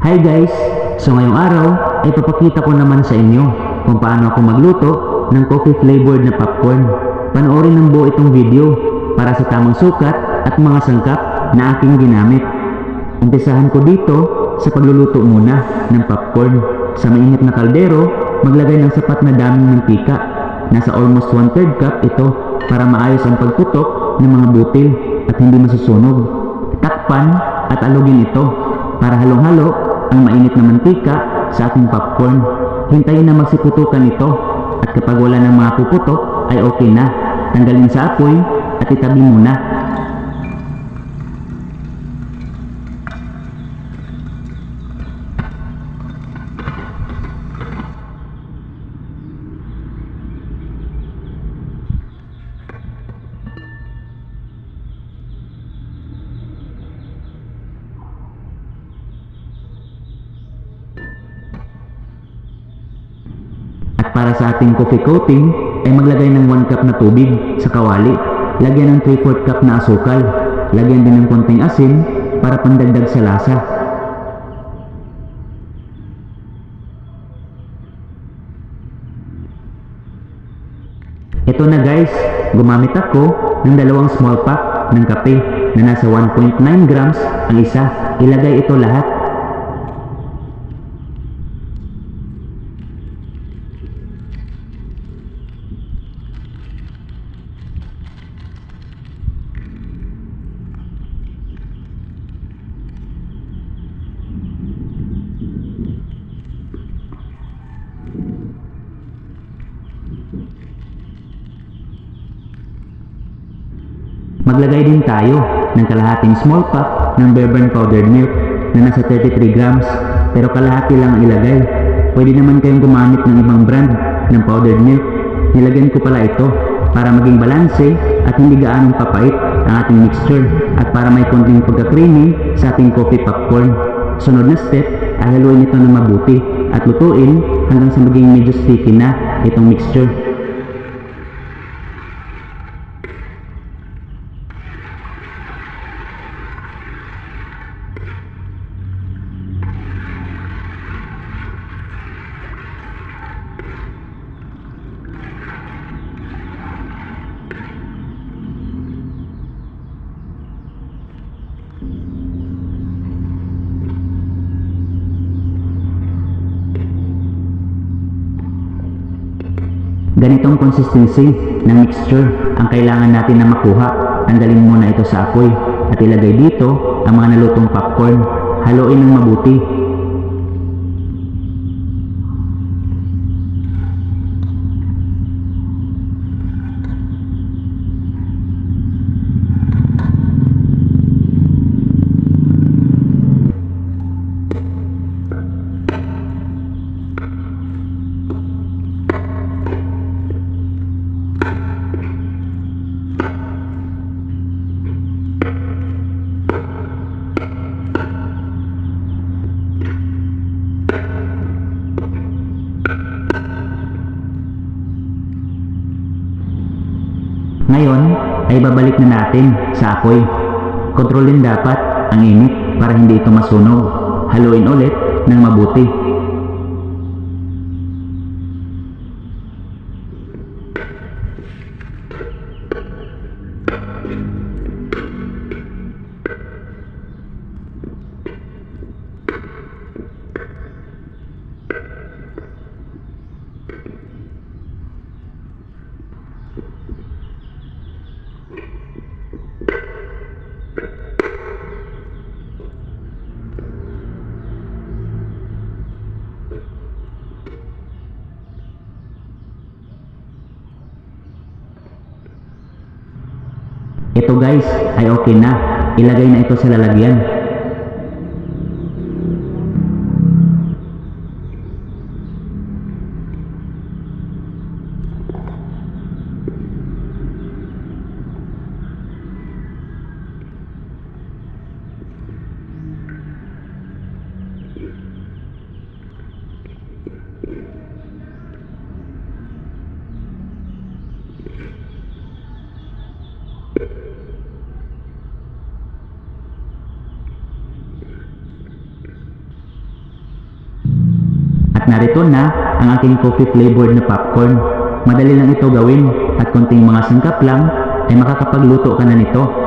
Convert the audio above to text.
Hi guys! So ngayong araw ay papakita ko naman sa inyo kung paano ako magluto ng coffee flavored na popcorn. Panoorin ng buo itong video para sa tamang sukat at mga sangkap na aking ginamit. Umpisahan ko dito sa pagluluto muna ng popcorn. Sa mainit na kaldero, maglagay ng sapat na daming mantika. Nasa almost 1/3 cup ito para maayos ang pagputok ng mga butil at hindi masusunog. Takpan at alugin ito para halong-halo ang mainit na mantika sa ating popcorn. Hintayin na magsiputukan ito at kapag wala ng mga puputok ay okay na. Tanggalin sa apoy at itabi muna. At para sa ating coffee coating, ay maglagay ng 1 cup na tubig sa kawali. Lagyan ng 3/4 cup na asukal. Lagyan din ng konting asin para pandagdag sa lasa. Ito na guys, gumamit ako ng 2 small pack ng kape na nasa 1.9 grams ang isa. Ilagay ito lahat. Maglagay din tayo ng kalahating small pack ng Bear Brand powdered milk na nasa 33 grams pero kalahati lang ang ilagay. Pwede naman kayong gumamit ng ibang brand ng powdered milk. Nilagyan ko pala ito para maging balanse at hindi gaanong papait ang ating mixture at para may konting pagka-creamy sa ating coffee popcorn. Sunod na step ay haluin ito ng mabuti at lutuin hanggang sa maging medyo sticky na itong mixture. Ganitong consistency ng mixture ang kailangan natin na makuha. Tanggalin muna ito sa apoy at ilagay dito ang mga nalutong popcorn. Haluin ng mabuti. Ngayon ay babalik na natin sa apoy. Kontrolin dapat ang init para hindi ito masunog. Haluin ulit ng mabuti. Ito guys ay okay na. Ilagay na ito sa lalagyan. At narito na ang aking coffee flavored na popcorn. Madali lang ito gawin at konting mga sangkap lang ay makakapagluto ka na nito.